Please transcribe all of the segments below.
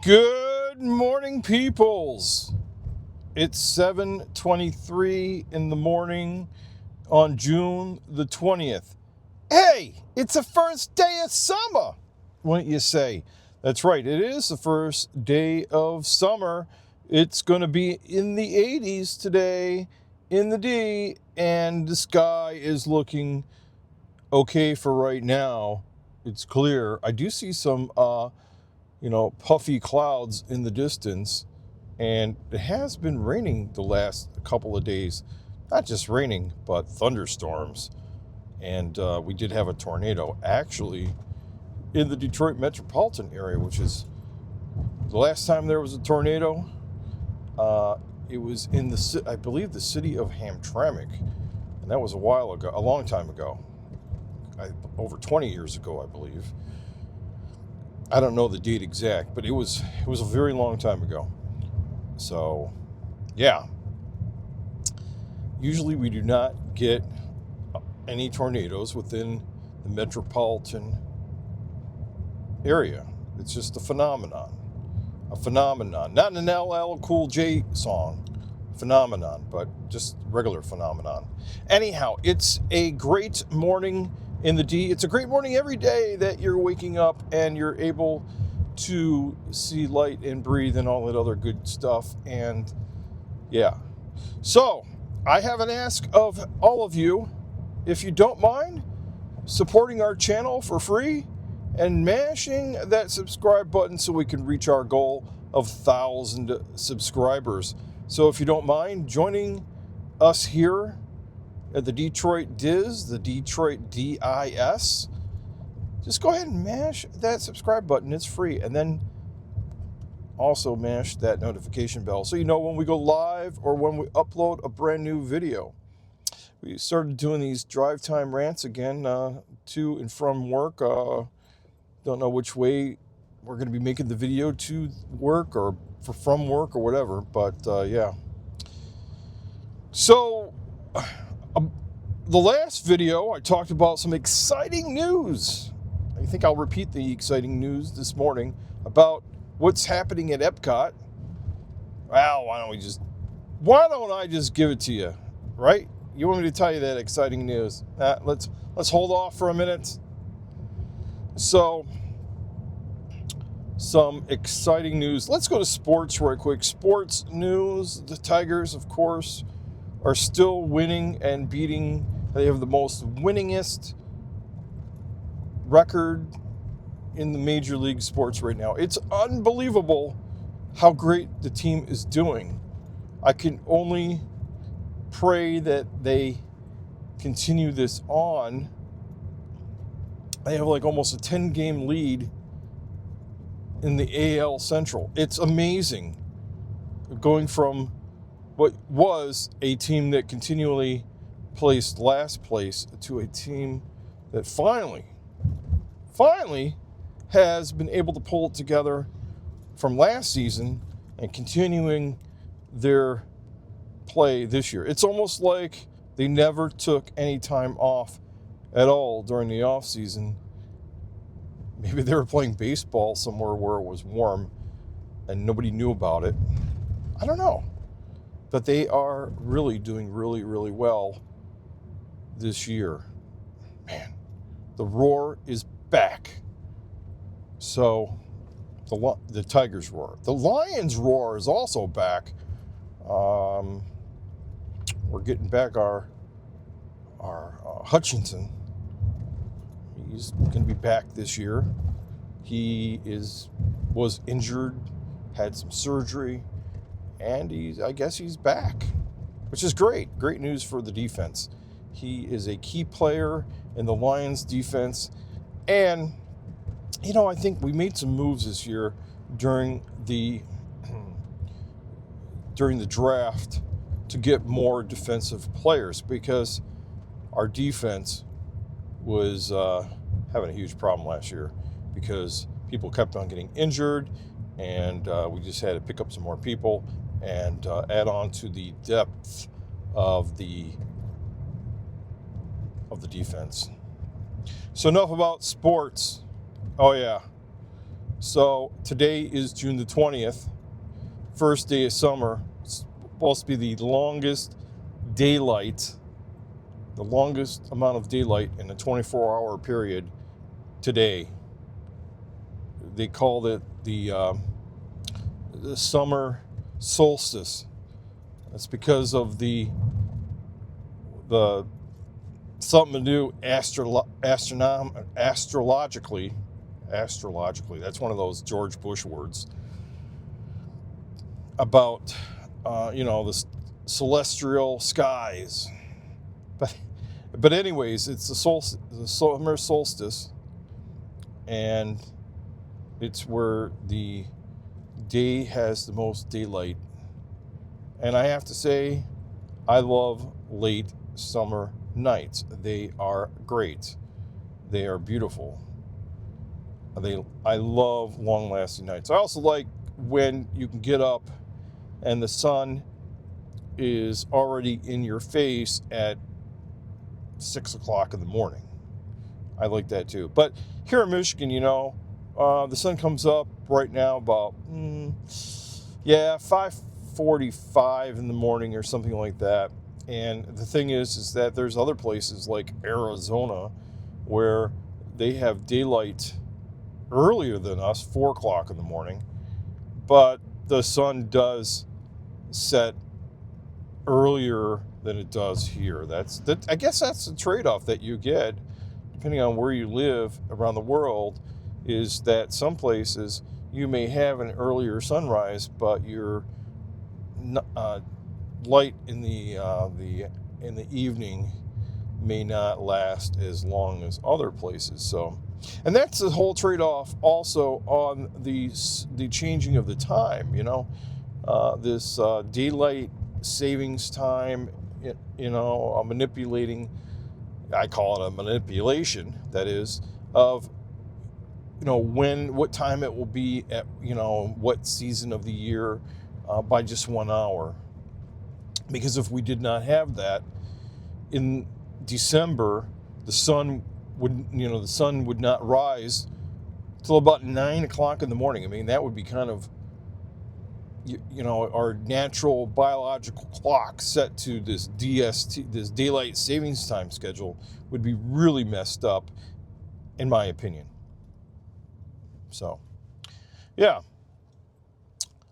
Good morning, peoples. It's 7:23 in the morning on June the 20th. Hey, it's the first day of summer, wouldn't you say? That's right, it is the first day of summer. It's going to be in the 80s today in the D, and the sky is looking okay for right now. It's clear. I do see some puffy clouds in the distance, and it has been raining the last couple of days. Not just raining, but thunderstorms. And we did have a tornado actually in the Detroit metropolitan area, which is the last time there was a tornado. It was in I believe the city of Hamtramck, and that was a while ago, a long time ago, over 20 years ago, I believe. I don't know the date exact, but it was a very long time ago. So, yeah. Usually we do not get any tornadoes within the metropolitan area. It's just a phenomenon. Not an LL Cool J song phenomenon, but just regular phenomenon. Anyhow, it's a great morning in the D. It's a great morning every day that you're waking up and you're able to see light and breathe and all that other good stuff. And yeah. So I have an ask of all of you, if you don't mind supporting our channel for free and mashing that subscribe button so we can reach our goal of 1,000 subscribers. So if you don't mind joining us here at the Detroitdis, the Detroitdis, just go ahead and mash that subscribe button. It's free. And then also mash that notification bell so you know when we go live or when we upload a brand new video. We started doing these drive time rants again to and from work. Don't know which way we're going to be making the video, to work or from work or whatever, but yeah. So the last video I talked about some exciting news. I think I'll repeat the exciting news this morning about what's happening at Epcot. Well, why don't I just give it to you, right? You want me to tell you that exciting news? Let's hold off for a minute. So, some exciting news. Let's go to sports right quick. Sports news. The Tigers, of course, are still winning and beating. They have the most winningest record in the Major League sports right now. It's unbelievable how great the team is doing. I can only pray that they continue this on. They have like almost a 10-game lead in the AL Central. It's amazing, going from what was a team that continually placed last place to a team that finally has been able to pull it together from last season and continuing their play this year. It's almost like they never took any time off at all during the off season. Maybe they were playing baseball somewhere where it was warm and nobody knew about it. I don't know. But they are really doing really, really well this year. Man, the roar is back. So the Tigers roar. The Lions roar is also back. We're getting back our Hutchinson. He's going to be back this year. He was injured, had some surgery, and I guess he's back, which is great. Great news for the defense. He is a key player in the Lions defense. And, I think we made some moves this year during the draft to get more defensive players, because our defense was having a huge problem last year because people kept on getting injured, and we just had to pick up some more people and add on to the depth of the defense. So enough about sports. Oh yeah, So today is June the 20th, first day of summer. It's supposed to be the longest amount of daylight in a 24-hour period today. They called it the summer solstice. That's because of the something to do astrologically. That's one of those George Bush words about the celestial skies. But anyways, it's the summer solstice, and it's where the day has the most daylight. And I have to say, I love late summer nights. They are great. They are beautiful. I love long-lasting nights. I also like when you can get up and the sun is already in your face at 6 o'clock in the morning. I like that too. But here in Michigan, the sun comes up right now about 5:45 in the morning or something like that. And the thing is that there's other places like Arizona where they have daylight earlier than us, 4 o'clock in the morning, but the sun does set earlier than it does here. I guess that's the trade-off that you get depending on where you live around the world, is that some places you may have an earlier sunrise, but your light in the evening may not last as long as other places. So, and that's the whole trade-off also on the changing of the time. This daylight savings time, manipulating. I call it a manipulation. That is of what time it will be at what season of the year by just 1 hour. Because if we did not have that in December, the sun would not rise till about 9 o'clock in the morning. I mean, that would be kind of our natural biological clock set to this DST, this daylight savings time schedule, would be really messed up, in my opinion. So, yeah.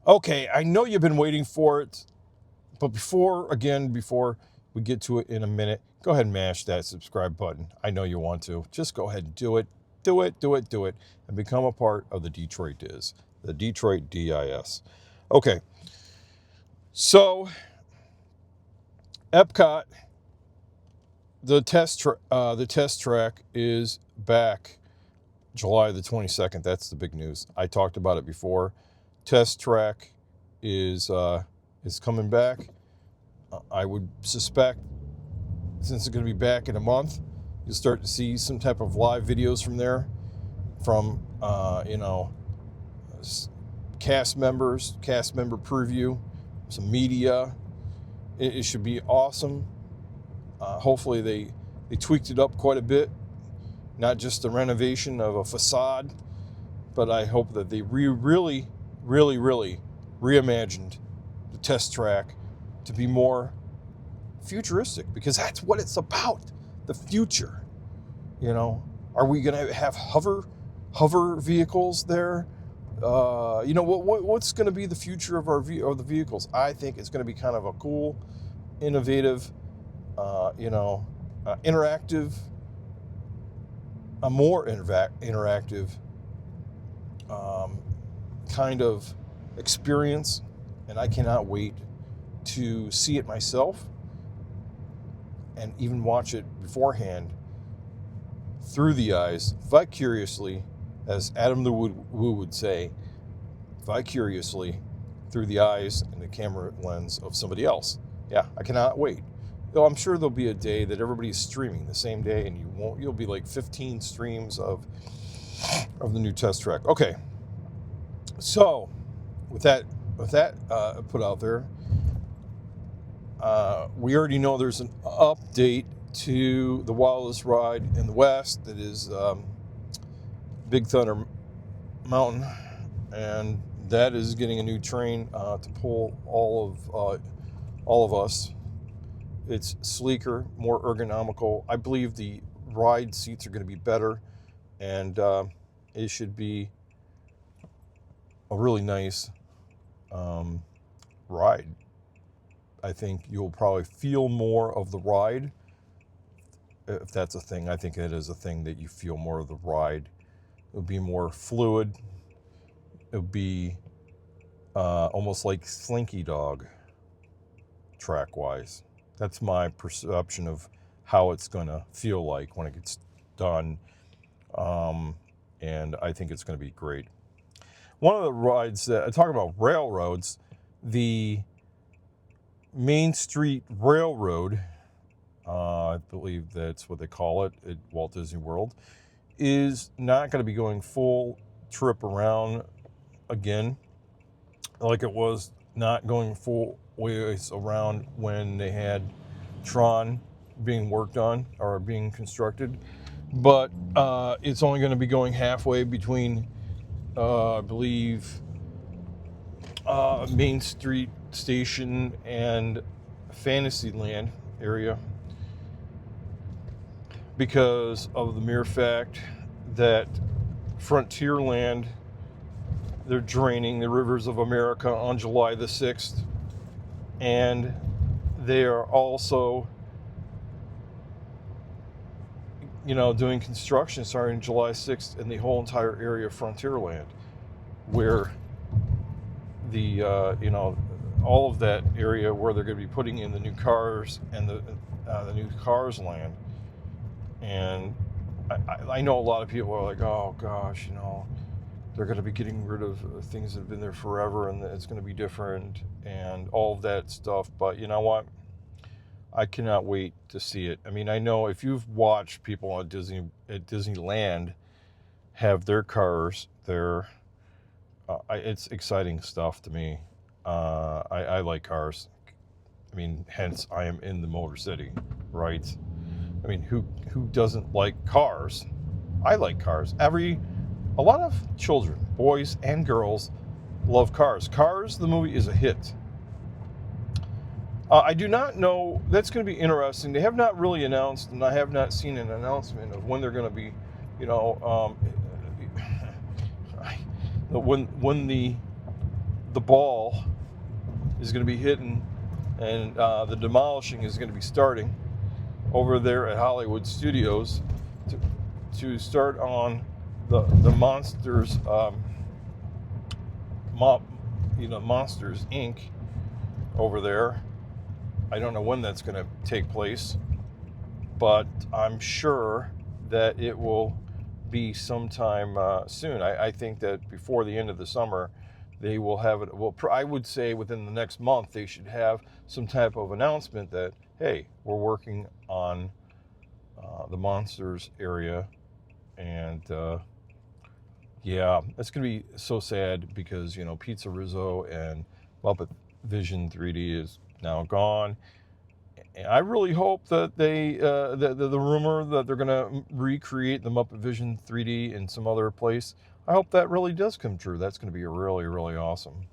Okay, I know you've been waiting for it, but before we get to it in a minute, go ahead and mash that subscribe button. I know you want to. Just go ahead and do it, and become a part of the Detroitdis, the Detroitdis. Okay, so Epcot, the test track is back July the 22nd. That's the big news. I talked about it before. Test track is coming back. I would suspect, since it's going to be back in a month, you'll start to see some type of live videos from there, from cast member preview, some media. It should be awesome. Hopefully they tweaked it up quite a bit, not just a renovation of a facade, but I hope that they really reimagined the test track to be more futuristic, because that's what it's about, the future. Are we going to have hover vehicles there? What's going to be the future of the vehicles? I think it's going to be kind of a cool, innovative, interactive, a more interactive kind of experience, and I cannot wait to see it myself and even watch it beforehand through the eyes, vicariously, as Adam the Woo would say, vicariously through the eyes and the camera lens of somebody else. Yeah, I cannot wait. Though I'm sure there'll be a day that everybody's streaming the same day, and you'll be like 15 streams of the new test track. Okay, so with that put out there, we already know there's an update to the wildest ride in the West. That is Big Thunder mountain, and that is getting a new train to pull all of us. It's sleeker, more ergonomical. I believe the ride seats are going to be better, and it should be a really nice ride. I think you'll probably feel more of the ride. If that's a thing, I think it is a thing that you feel more of the ride. It'll be more fluid. It'll be almost like Slinky Dog track-wise. That's my perception of how it's going to feel like when it gets done. And I think it's going to be great. One of the rides that I talk about railroads, the Main Street Railroad, I believe that's what they call it at Walt Disney World, is not going to be going full trip around again, like it was not going full ways around when they had Tron being worked on or being constructed. But it's only going to be going halfway between, I believe, Main Street Station and Fantasyland area, because of the mere fact that Frontierland, they're draining the rivers of America on July the 6th, and they are also, doing construction starting July 6th in the whole entire area of Frontierland, where the, all of that area where they're going to be putting in the new cars and the new Cars Land. And I know a lot of people are like, oh gosh, they're going to be getting rid of things that have been there forever, and it's going to be different and all of that stuff. But you know what? I cannot wait to see it. I mean, I know if you've watched people at Disneyland have their cars there, it's exciting stuff to me. I like cars. I mean, hence I am in the Motor City, right? I mean, who doesn't like cars? I like cars. A lot of children, boys and girls, love Cars. Cars, the movie, is a hit. I do not know. That's going to be interesting. They have not really announced, and I have not seen an announcement of when they're going to be, when the ball is going to be hitting, and the demolishing is going to be starting over there at Hollywood Studios to start on the Monsters, Monsters Inc. over there. I don't know when that's going to take place, but I'm sure that it will be sometime soon. I think that before the end of the summer, they will have it. Well, I would say within the next month, they should have some type of announcement that, hey, we're working on the Monsters area. And yeah, it's going to be so sad because, Pizza Rizzo and Muppet Vision 3D is now gone. And I really hope that the rumor that they're going to recreate the Muppet Vision 3D in some other place, I hope that really does come true. That's going to be really, really awesome.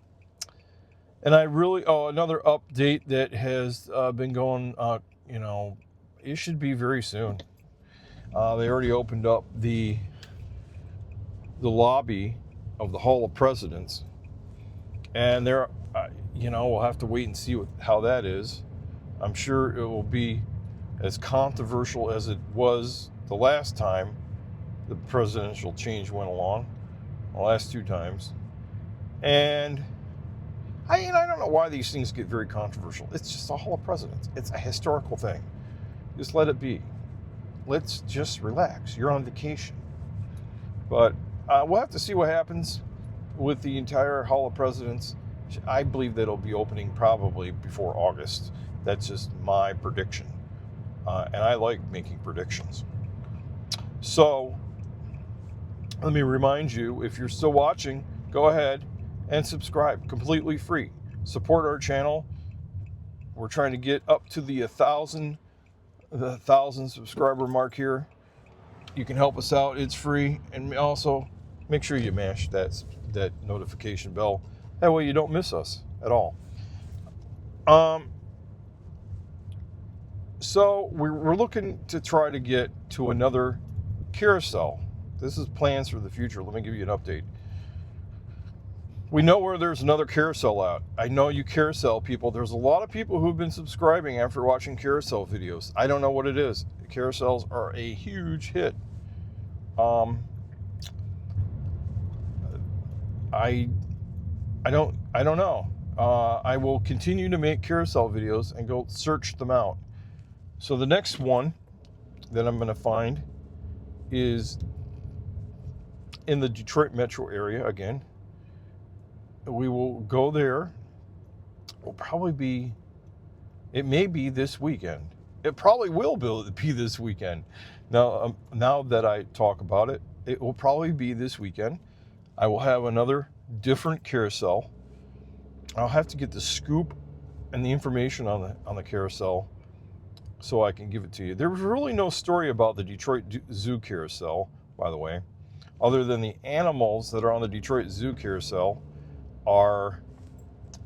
And another update that has been going, it should be very soon. They already opened up the lobby of the Hall of Presidents, and there, we'll have to wait and see how that is. I'm sure it will be as controversial as it was the last time the presidential change went along, the last two times. And I don't know why these things get very controversial. It's just a Hall of Presidents. It's a historical thing. Just let it be. Let's just relax. You're on vacation. But we'll have to see what happens with the entire Hall of Presidents. I believe that it'll be opening probably before August. That's just my prediction. And I like making predictions. So, let me remind you, if you're still watching, go ahead and subscribe. Completely free. Support our channel. We're trying to get up to the 1,000 subscriber mark here. You can help us out. It's free. And also, make sure you mash that notification bell. That way you don't miss us at all. So we're looking to try to get to another carousel. This is plans for the future. Let me give you an update. We know where there's another carousel out. I know you carousel people. There's a lot of people who've been subscribing after watching carousel videos. I don't know what it is. Carousels are a huge hit. I don't know. I will continue to make carousel videos and go search them out. So the next one that I'm going to find is in the Detroit metro area again. We will go there. It may be this weekend. It probably will be this weekend. Now that I talk about it, it will probably be this weekend. I will have another different carousel. I'll have to get the scoop and the information on the carousel so I can give it to you. There's really no story about the Detroit Zoo carousel, by the way, other than the animals that are on the Detroit Zoo carousel are,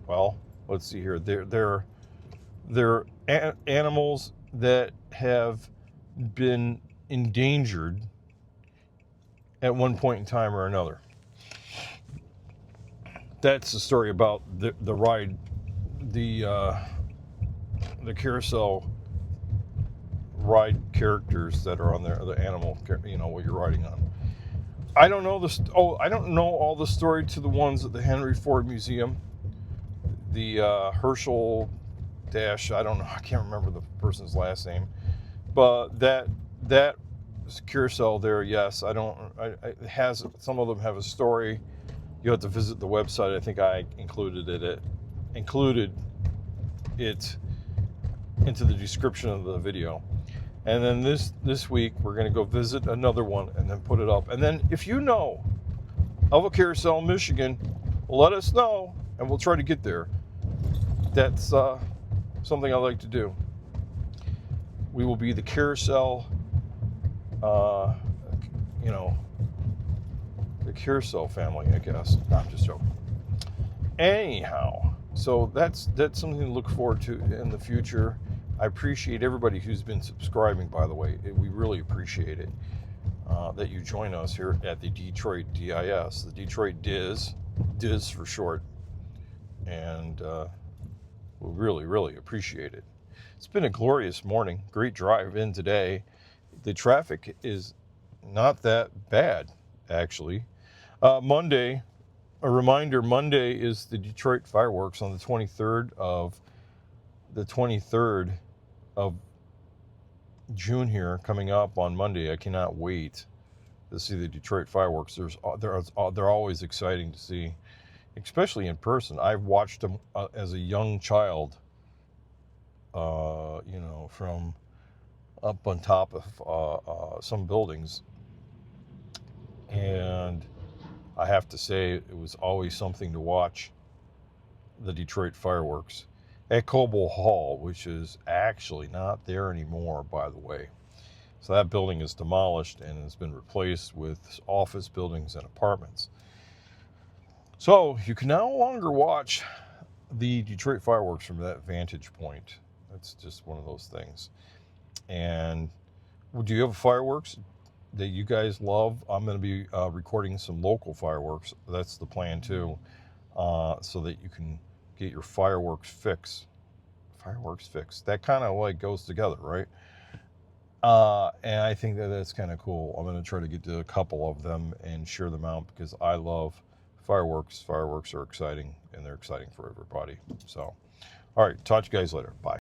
well, let's see here. They're animals that have been endangered at one point in time or another. That's the story about the ride, the carousel ride characters that are on there, the animal, what you're riding on. I don't know I don't know all the story to the ones at the Henry Ford Museum. The Herschel Dash, I don't know, I can't remember the person's last name, but that carousel there, yes, it has, some of them have a story. You have to visit the website. I think I included it into the description of the video. And then this week, we're going to go visit another one and then put it up. And then if you know of a carousel in Michigan, let us know, and we'll try to get there. That's something I like to do. We will be the carousel, the carousel family, I guess. No, I'm just joking. Anyhow, so that's something to look forward to in the future. I appreciate everybody who's been subscribing, by the way. We really appreciate it, that you join us here at the Detroitdis, the Detroitdis for short. And we really, really appreciate it. It's been a glorious morning. Great drive in today. The traffic is not that bad, actually. Monday, a reminder, Monday is the Detroit fireworks on the 23rd of June here, coming up on Monday. I cannot wait to see the Detroit fireworks. They're always exciting to see, especially in person. I've watched them as a young child, from up on top of some buildings. And I have to say, it was always something to watch the Detroit fireworks at Cobo Hall, which is actually not there anymore, by the way. So that building is demolished and has been replaced with office buildings and apartments. So you can no longer watch the Detroit fireworks from that vantage point. That's just one of those things. And do you have fireworks that you guys love? I'm going to be recording some local fireworks. That's the plan too, so that you can get your fireworks fix. That kind of like goes together, right? And I think that's kind of cool. I'm going to try to get to a couple of them and share them out because I love fireworks. Fireworks are exciting, and they're exciting for everybody. So, all right, talk to you guys later. Bye.